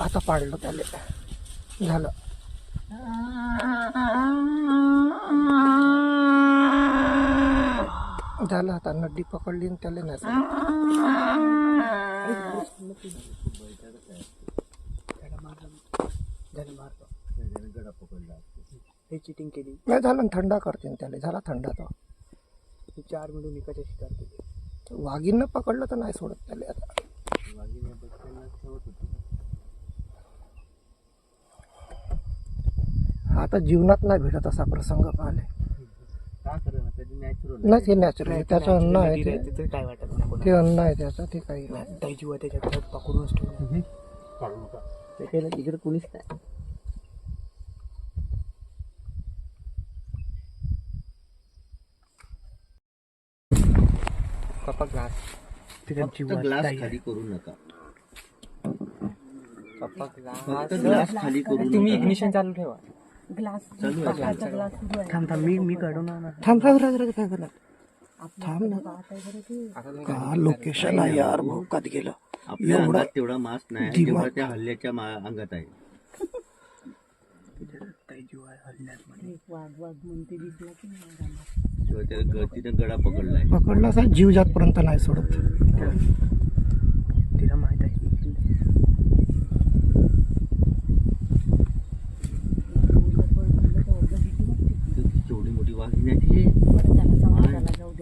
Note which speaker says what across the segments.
Speaker 1: आता पाडलं त्याले, झालं. झालं आता नड्डी पकडली आणि त्याला नाही
Speaker 2: हे चिटिंग केली
Speaker 1: नाही. झालं थंडा करते त्याला, झाला थंडा. तो
Speaker 2: 4 मिनिट निकाच्या शिकार केली.
Speaker 1: वाघीनं पकडलं तर नाही सोडत त्याला आता. आता जीवनात नाही भेटत असा प्रसंग पाहिले. नाही ते नॅचरल आहे, त्याचं अन्न आहे ते.
Speaker 2: काय वाटत नाही,
Speaker 1: ते अन्न आहे त्याचं, ते काही नाही.
Speaker 2: त्या जीवा त्याच्याकडे पकडूनच ठेवलं. त्याच्याला तिकडे कुणीच नाही. कपा ग्लास तिकडे जीवा
Speaker 3: ग्लास खाली करू नका.
Speaker 2: कपा
Speaker 3: ग्लास खाली करू नका.
Speaker 2: तुम्ही इग्निशन चालू ठेवा.
Speaker 4: ग्लास
Speaker 3: चालू आहे.
Speaker 4: ग्लास सुरू आहे.
Speaker 2: थांब मी काढून
Speaker 1: थांब काय करणार, थांब ना. का लोकेशन आहे यार, भोकात गेलं.
Speaker 3: आपल्या
Speaker 1: एवढा
Speaker 3: अंगात तेवढा मास नाही
Speaker 1: दिमाग.
Speaker 3: जेवढा त्या हल्ल्याच्या अंगात आहे.
Speaker 4: वाघ म्हणते दिसला की नाही.
Speaker 3: तेव्हा त्या गतीनं गडा पकडलाय.
Speaker 1: पकडला असा जीव जातपर्यंत नाही सोडत.
Speaker 2: तिला माहित आहे.
Speaker 3: तेवढी मोठी वाघिणी आहे ती.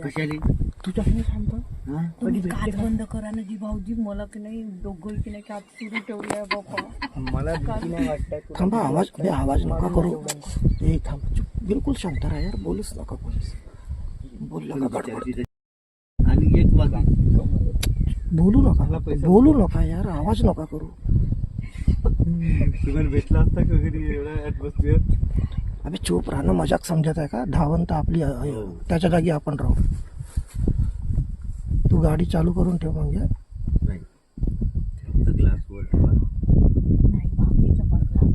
Speaker 3: कशाली
Speaker 2: तुझ्या सांगतो
Speaker 3: हा?
Speaker 4: काच बंद करा ना जी भाऊजी, मला की नाही दोघं की नाही काच सुरू ठेवलंय बाप्पा.
Speaker 2: मला भीती नाही वाटत.
Speaker 1: थांबा, आवाज नका करू. ए थांब, चुप, बिलकुल शांत राहा यार, बोलूच नका कोणीच. बोललं का गडबड.
Speaker 3: आणि एक वाघीण
Speaker 1: बोलू नका यार, आवाज नका करू.
Speaker 3: तुम्हाला भेटला असता का कधी एवढा ऍटमॉस्फिअर?
Speaker 1: अबे चूप राहणं मजाक समजत आहे का? धावंत आपली आहे, त्याच्या जागी आपण राहू. तू गाडी चालू करून ठेव म्हणजे.
Speaker 3: नाही, फक्त ग्लास वर ठेवा.
Speaker 4: नाही भाऊजीचा पण ग्लास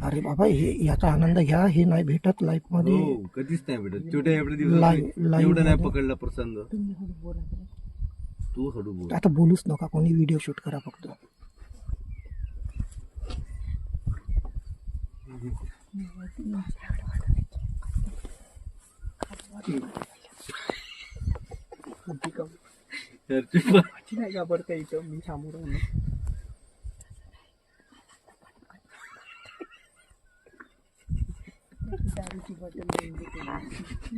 Speaker 1: अरे बाबा, हे याचा आनंद घ्या, हे नाही भेटत लाईफ मध्ये.
Speaker 3: हो, कधीच नाही भेटत. छोट्या एवढ्या
Speaker 1: लाईव्ह-
Speaker 3: दिवसात एवढा नाही
Speaker 1: मध्ये.
Speaker 3: पकडला प्रसंग.
Speaker 4: तुम्ही हळू बोला बरं.
Speaker 3: तू हळू बोल.
Speaker 1: आता बोलूच नका कोणी, व्हिडिओ शूट करा फक्त.
Speaker 2: नाही घाबरता इथं मी सामोरं आहे.
Speaker 4: दारूची बॉटल घेऊन देते.